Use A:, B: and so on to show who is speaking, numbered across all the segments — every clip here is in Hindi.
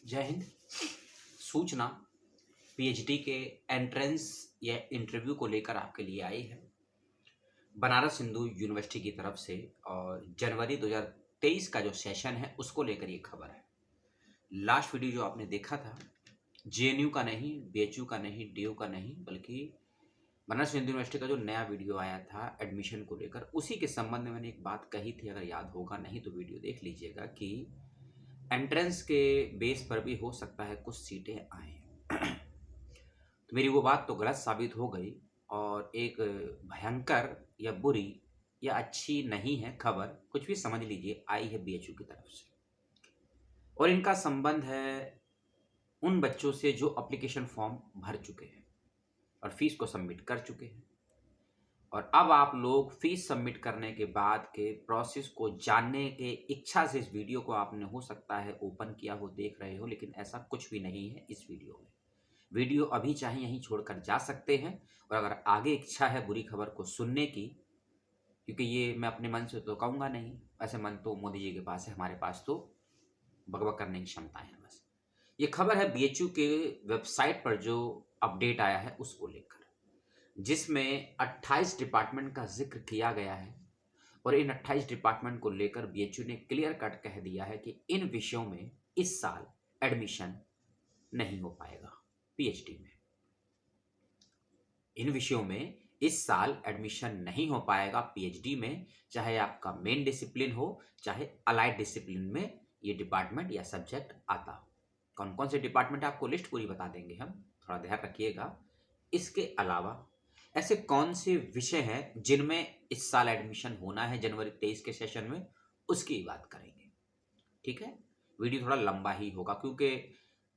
A: जय हिंद। सूचना पीएचडी के एंट्रेंस या इंटरव्यू को लेकर आपके लिए आई है बनारस हिंदू यूनिवर्सिटी की तरफ से। और जनवरी 2023 का जो सेशन है उसको लेकर ये खबर है। लास्ट वीडियो जो आपने देखा था जेएनयू का नहीं, बीएचयू का नहीं, डीयू का नहीं, बल्कि बनारस हिंदू यूनिवर्सिटी का जो नया वीडियो आया था एडमिशन को लेकर, उसी के संबंध में मैंने एक बात कही थी। अगर याद होगा, नहीं तो वीडियो देख लीजिएगा कि एंट्रेंस के बेस पर भी हो सकता है कुछ सीटें आए। तो मेरी वो बात तो गलत साबित हो गई और एक भयंकर या बुरी या अच्छी नहीं है खबर, कुछ भी समझ लीजिए, आई है बीएचयू की तरफ से। और इनका संबंध है उन बच्चों से जो एप्लीकेशन फॉर्म भर चुके हैं और फीस को सबमिट कर चुके हैं। और अब आप लोग फीस सबमिट करने के बाद के प्रोसेस को जानने के इच्छा से इस वीडियो को आपने हो सकता है ओपन किया हो, देख रहे हो, लेकिन ऐसा कुछ भी नहीं है इस वीडियो में। वीडियो अभी चाहे यहीं छोड़कर जा सकते हैं। और अगर आगे इच्छा है बुरी खबर को सुनने की, क्योंकि ये मैं अपने मन से तो कहूँगा नहीं, ऐसे मन तो मोदी जी के पास है, हमारे पास तो बकबक करने की क्षमताएं हैं बस। ये खबर है बीएचयू के वेबसाइट पर जो अपडेट आया है उसको लेकर, जिसमें 28 डिपार्टमेंट का जिक्र किया गया है। और इन 28 डिपार्टमेंट को लेकर बीएचयू ने क्लियर कट कह दिया है कि इन विषयों में इस साल एडमिशन नहीं हो पाएगा पीएचडी में। इन विषयों में इस साल एडमिशन नहीं हो पाएगा पीएचडी में, चाहे आपका मेन डिसिप्लिन हो चाहे अलाइड डिसिप्लिन में ये डिपार्टमेंट या सब्जेक्ट आता हो। कौन कौन से डिपार्टमेंट आपको लिस्ट पूरी बता देंगे हम, थोड़ा ध्यान रखिएगा। इसके अलावा ऐसे कौन से विषय हैं जिनमें इस साल एडमिशन होना है जनवरी 23 के सेशन में, उसकी बात करेंगे। ठीक है, वीडियो थोड़ा लंबा ही होगा क्योंकि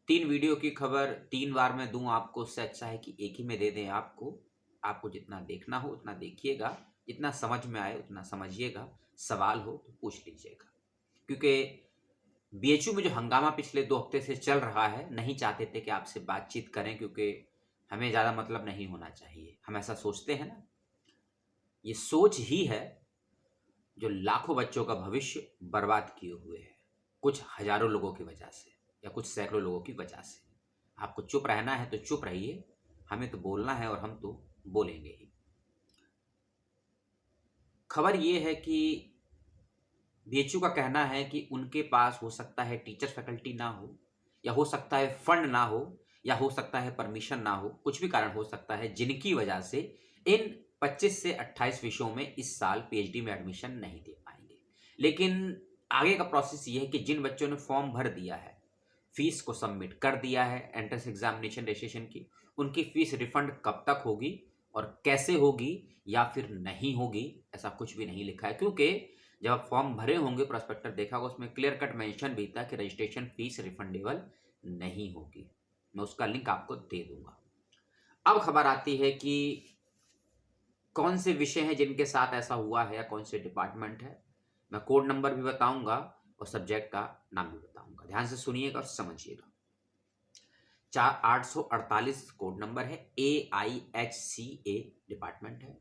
A: 3 वीडियो की खबर 3 बार में दूं आपको, उससे अच्छा है कि एक ही में दे दें आपको जितना देखना हो उतना देखिएगा, जितना समझ में आए उतना समझिएगा, सवाल हो तो पूछ लीजिएगा। क्योंकि बीएचयू में जो हंगामा पिछले 2 हफ्ते से चल रहा है, नहीं चाहते थे कि आपसे बातचीत करें क्योंकि हमें ज़्यादा मतलब नहीं होना चाहिए, हम ऐसा सोचते हैं ना। ये सोच ही है जो लाखों बच्चों का भविष्य बर्बाद किए हुए है, कुछ हजारों लोगों की वजह से या कुछ सैकड़ों लोगों की वजह से। आपको चुप रहना है तो चुप रहिए, हमें तो बोलना है और हम तो बोलेंगे ही। खबर ये है कि बीएचयू का कहना है कि उनके पास हो सकता है टीचर फैकल्टी ना हो, या हो सकता है फंड ना हो, या हो सकता है परमिशन ना हो, कुछ भी कारण हो सकता है जिनकी वजह से इन 25 से 28 विषयों में इस साल पीएचडी में एडमिशन नहीं दे पाएंगे। लेकिन आगे का प्रोसेस ये है कि जिन बच्चों ने फॉर्म भर दिया है, फीस को सबमिट कर दिया है एंट्रेंस एग्जामिनेशन रजिस्ट्रेशन की, उनकी फीस रिफंड कब तक होगी और कैसे होगी या फिर नहीं होगी, ऐसा कुछ भी नहीं लिखा है। क्योंकि जब आप फॉर्म भरे होंगे, प्रोस्पेक्टर देखा होगा, उसमें क्लियर कट मेंशन भी था कि रजिस्ट्रेशन फीस रिफंडेबल नहीं होगी। मैं उसका लिंक आपको दे दूंगा। अब खबर आती है कि कौन से विषय हैं जिनके साथ ऐसा हुआ है या कौन से डिपार्टमेंट है। मैं कोड नंबर भी बताऊंगा और सब्जेक्ट का नाम भी बताऊंगा, ध्यान से सुनिएगा और समझिएगा। 848 कोड नंबर है, AIHCA डिपार्टमेंट है।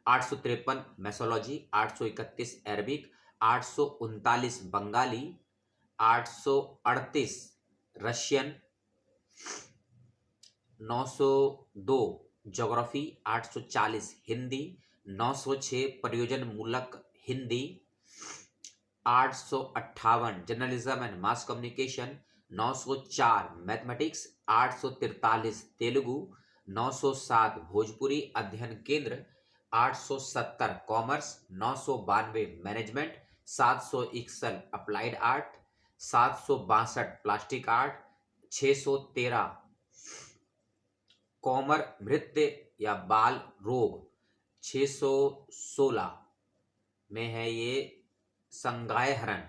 A: 853 museology, 831 Arabic, 839 Bengali, 838 Russian, 902 geography, 840 Hindi, 906 प्रयोजन मूलक Hindi, 858 journalism and mass communication, 904 mathematics, 843 Telugu, 907 Bhojpuri अध्ययन केंद्र, 870 commerce, 992 management, 761 applied art, 762 plastic art, 613 कॉमर नृत्य या बाल रोग, 616 में है ये संगाय हरण,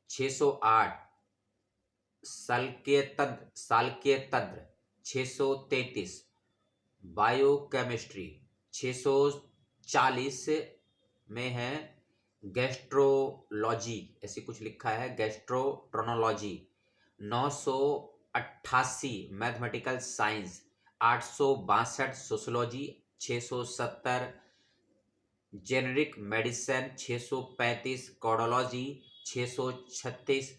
A: 608 साल्क्य तंत्र, 633 बायोकेमिस्ट्री, 640 में है गैस्ट्रोलॉजी, ऐसी कुछ लिखा है gastroenterology, 988 mathematical science, 862 sociology, 670 generic medicine, 635 cardiology, 636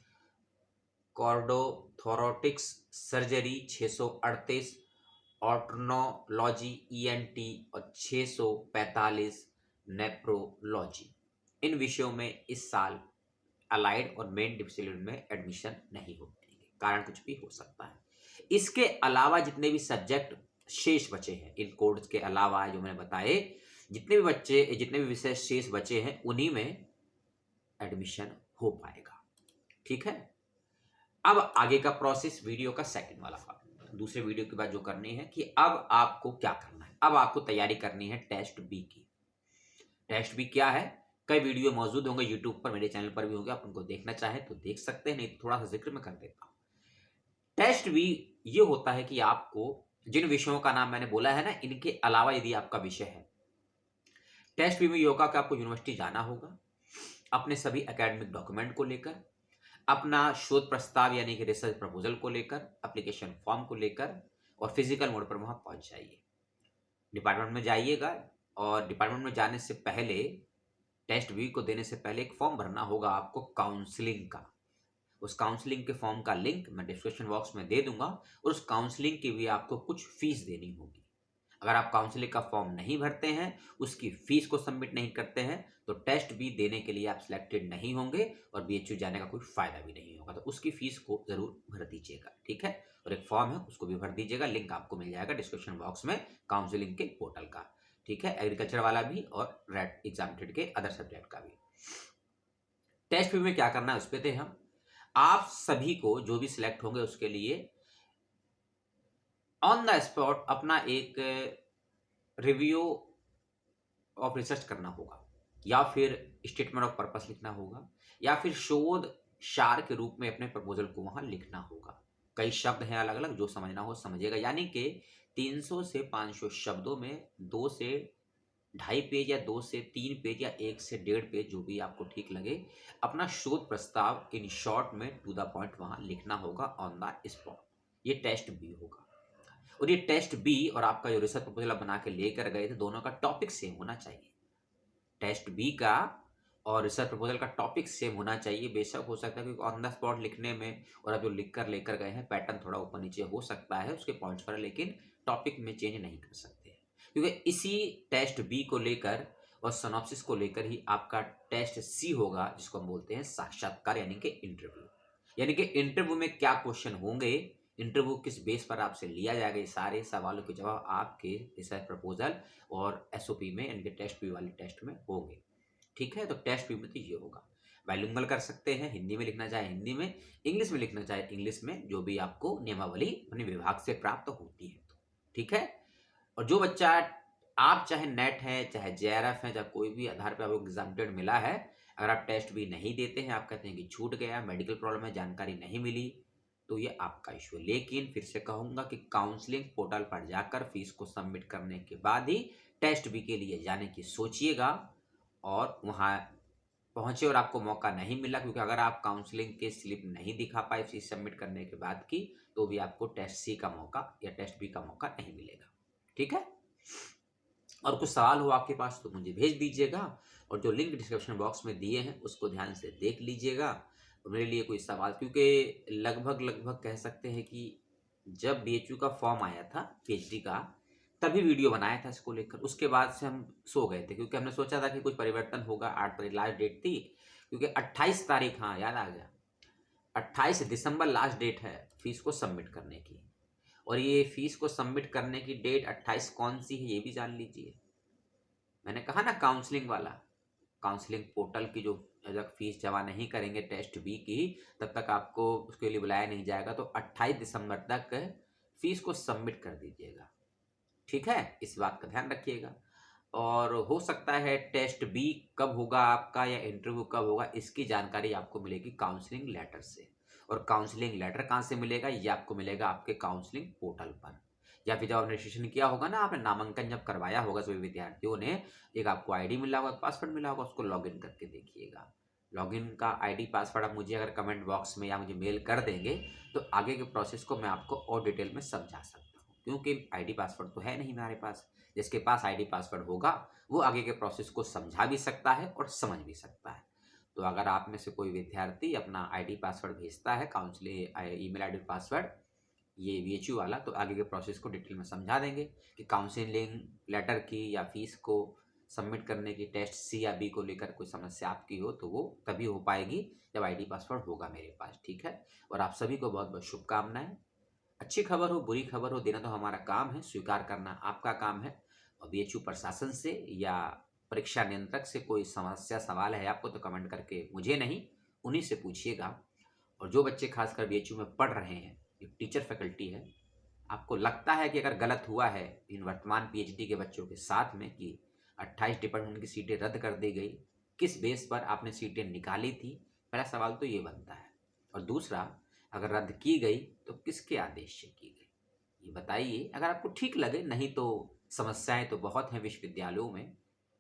A: cardiothoracic surgery 638, ऑटोनोलॉजी ईएनटी और 645 नेफ्रोलॉजी। इन विषयों में इस साल अलाइड और मेन डिसिप्लिन में एडमिशन नहीं हो पाएंगे, कारण कुछ भी हो सकता है। इसके अलावा जितने भी सब्जेक्ट शेष बचे हैं, इन कोर्स के अलावा जो मैंने बताए, जितने भी विषय शेष बचे हैं उन्हीं में एडमिशन हो पाएगा। ठीक है, अब आगे का प्रोसेस वीडियो का सेकंड वाला पार्ट, दूसरे वीडियो के बाद जो करनी है कि अब आपको क्या करना है। अब आपको तैयारी करनी है टेस्ट बी की। टेस्ट बी क्या है, कई वीडियो मौजूद होंगे यूट्यूब पर, मेरे चैनल पर भी होंगे, आप उनको देखना चाहें तो देख सकते हैं, नहीं तो थोड़ा सा जिक्र में कर देता हूं। टेस्ट बी ये होता है कि आपको जिन विषयों का नाम मैंने बोला है ना, इनके अलावा यदि आपका विषय है, टेस्ट बी में ये होगा कि आपको यूनिवर्सिटी जाना होगा, अपने सभी एकेडमिक डॉक्यूमेंट को लेकर, अपना शोध प्रस्ताव यानी कि रिसर्च प्रपोजल को लेकर, एप्लीकेशन फॉर्म को लेकर, और फिजिकल मोड पर वहां पहुंच जाइए। डिपार्टमेंट में जाइएगा और डिपार्टमेंट में जाने से पहले, टेस्ट बी को देने से पहले एक फॉर्म भरना होगा आपको काउंसलिंग का। उस काउंसलिंग के फॉर्म का लिंक मैं डिस्क्रिप्शन बॉक्स में दे दूंगा, और उस काउंसलिंग की भी आपको कुछ फीस देनी होगी। अगर आप काउंसलिंग का फॉर्म नहीं भरते हैं, उसकी फीस को सबमिट नहीं करते हैं, तो टेस्ट बी देने के लिए आप सिलेक्टेड नहीं होंगे और बीएचयू जाने का कोई फायदा भी नहीं होगा। तो उसकी फीस को जरूर भर दीजिएगा। ठीक है, और एक फॉर्म है उसको भी भर दीजिएगा, लिंक आपको मिल जाएगा डिस्क्रिप्शन बॉक्स में काउंसलिंग के पोर्टल का। ठीक है, एग्रीकल्चर वाला भी और रेड एग्जामिनेटेड के अदर सब्जेक्ट का भी। टेस्ट बी में क्या करना है उस पर थे हम। आप सभी को जो भी सिलेक्ट होंगे उसके लिए ऑन द स्पॉट अपना एक रिव्यू ऑफ रिसर्च करना होगा, या फिर स्टेटमेंट ऑफ पर्पस लिखना होगा, या फिर शोध सार के रूप में अपने प्रपोजल को वहां लिखना होगा। कई शब्द हैं अलग अलग, जो समझना हो समझिएगा, यानी कि 300 से 500 शब्दों में 2 से 2.5 पेज या 2 से 3 पेज या 1 से 1.5 पेज, जो भी आपको ठीक लगे, अपना शोध प्रस्ताव इन शॉर्ट में टू द पॉइंट वहां लिखना होगा ऑन द स्पॉट। ये टेस्ट बी होगा। और ये टेस्ट बी और आपका जो रिसर्च प्रपोजल बना के लेकर गए थे, दोनों का टॉपिक सेम होना चाहिए। टेस्ट बी का और रिसर्च प्रपोजल का टॉपिक सेम होना चाहिए। बेशक हो सकता है क्योंकि ऑन द स्पॉट लिखने में और अब जो लिख कर लेकर गए हैं, पैटर्न थोड़ा ऊपर नीचे हो सकता है उसके पॉइंट्स पर, लेकिन टॉपिक में चेंज नहीं कर सकते, क्योंकि इसी टेस्ट बी को लेकर और सिनॉप्सिस को लेकर ही आपका टेस्ट सी होगा, जिसको हम बोलते हैं साक्षात्कार यानी कि इंटरव्यू। यानी कि इंटरव्यू में क्या क्वेश्चन होंगे, इंटरव्यू किस बेस पर आपसे लिया जाएगा, ये सारे सवालों के जवाब आपके रिसर्च प्रपोजल और एसओपी में यानी कि टेस्ट बी वाले टेस्ट में होंगे। ठीक है, तो टेस्ट बी में तो ये होगा। बाइलिंगुअल कर सकते हैं, हिंदी में लिखना चाहे हिंदी में, इंग्लिश में लिखना चाहे इंग्लिश में, जो भी आपको नियमावली अपने विभाग से प्राप्त होती है। तो ठीक है, और जो बच्चा आप चाहे नेट है, चाहे जेआरएफ है, चाहे कोई भी आधार पर आपको एग्जामिनेटेड मिला है, अगर आप टेस्ट भी नहीं देते हैं, आप कहते हैं कि छूट गया, मेडिकल प्रॉब्लम है, जानकारी नहीं मिली, तो ये आपका इशू है। लेकिन फिर से कहूंगा कि काउंसलिंग पोर्टल पर जाकर फीस को सबमिट करने के बाद ही टेस्ट बी के लिए जाने की सोचिएगा, और वहां पहुंचे और आपको मौका नहीं मिला, क्योंकि अगर आप काउंसलिंग के स्लिप नहीं दिखा पाए फीस सबमिट करने के बाद की, तो भी आपको टेस्ट सी का मौका या टेस्ट बी का मौका नहीं मिलेगा। ठीक है, और कुछ सवाल हो आपके पास तो मुझे भेज दीजिएगा, और जो लिंक डिस्क्रिप्शन बॉक्स में दिए हैं उसको ध्यान से देख लीजिएगा। तो मेरे लिए कोई सवाल, क्योंकि लगभग कह सकते हैं कि जब बीएचयू का फॉर्म आया था पीएचडी का, तभी वीडियो बनाया था इसको लेकर, उसके बाद से हम सो गए थे, क्योंकि हमने सोचा था कि कुछ परिवर्तन होगा। 8 तारीख लास्ट डेट थी, क्योंकि 28 तारीख, हाँ याद आ गया, 28 दिसंबर लास्ट डेट है फीस को सबमिट करने की। और ये फीस को सबमिट करने की डेट 28 कौन सी है ये भी जान लीजिए। मैंने कहा ना काउंसलिंग वाला, काउंसलिंग पोर्टल की जो जब फीस जमा नहीं करेंगे टेस्ट बी की, तब तक आपको उसके लिए बुलाया नहीं जाएगा। तो 28 दिसंबर तक फीस को सबमिट कर दीजिएगा। ठीक है, इस बात का ध्यान रखिएगा। और हो सकता है टेस्ट बी कब होगा आपका या इंटरव्यू कब होगा, इसकी जानकारी आपको मिलेगी काउंसलिंग लेटर से। और काउंसलिंग लेटर कहाँ से मिलेगा, ये आपको मिलेगा आपके काउंसलिंग पोर्टल पर, या फिर जब आपने रजिस्ट्रेशन किया होगा ना, आपने नामांकन जब करवाया होगा सभी विद्यार्थियों ने, एक आपको आईडी मिला होगा, पासवर्ड मिला होगा, उसको लॉगिन करके देखिएगा। लॉगिन का आईडी पासवर्ड आप मुझे अगर कमेंट बॉक्स में या मुझे मेल कर देंगे, तो आगे के प्रोसेस को मैं आपको और डिटेल में समझा सकता हूँ, क्योंकि आईडी पासवर्ड तो है नहीं हमारे पास। जिसके पास आईडी पासवर्ड होगा वो आगे के प्रोसेस को समझा भी सकता है और समझ भी सकता है। तो अगर आप में से कोई विद्यार्थी अपना आईडी पासवर्ड भेजता है, काउंसलिंग ईमेल आईडी पासवर्ड ये वीएचयू वाला, तो आगे के प्रोसेस को डिटेल में समझा देंगे कि काउंसलिंग लेटर की या फीस को सबमिट करने की टेस्ट सी या बी को लेकर कोई समस्या आपकी हो तो वो तभी हो पाएगी जब आईडी पासवर्ड होगा मेरे पास, ठीक है। और आप सभी को बहुत बहुत शुभकामनाएं। अच्छी खबर हो बुरी खबर हो, देना तो हमारा काम है, स्वीकार करना आपका काम है। और बीएचयू प्रशासन से या परीक्षा नियंत्रक से कोई समस्या सवाल है आपको तो कमेंट करके मुझे नहीं उन्हीं से पूछिएगा। और जो बच्चे खासकर बीएचयू में पढ़ रहे हैं, एक टीचर फैकल्टी है, आपको लगता है कि अगर गलत हुआ है इन वर्तमान पीएचडी के बच्चों के साथ में कि 28 डिपार्टमेंट की सीटें रद्द कर दी गई, किस बेस पर आपने सीटें निकाली थी, पहला सवाल तो ये बनता है। और दूसरा, अगर रद्द की गई तो किसके आदेश से की गई, ये बताइए। अगर आपको ठीक लगे, नहीं तो समस्याएं तो बहुत हैं विश्वविद्यालयों में,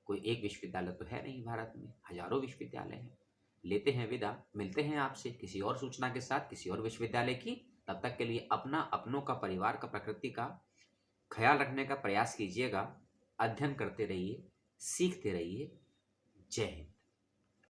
A: कोई एक विश्वविद्यालय तो है नहीं भारत में, हजारों विश्वविद्यालय हैं। लेते हैं विदा, मिलते हैं आपसे किसी और सूचना के साथ किसी और विश्वविद्यालय की। तब तक के लिए अपना, अपनों का, परिवार का, प्रकृति का ख्याल रखने का प्रयास कीजिएगा। अध्ययन करते रहिए, सीखते रहिए। जय हिंद।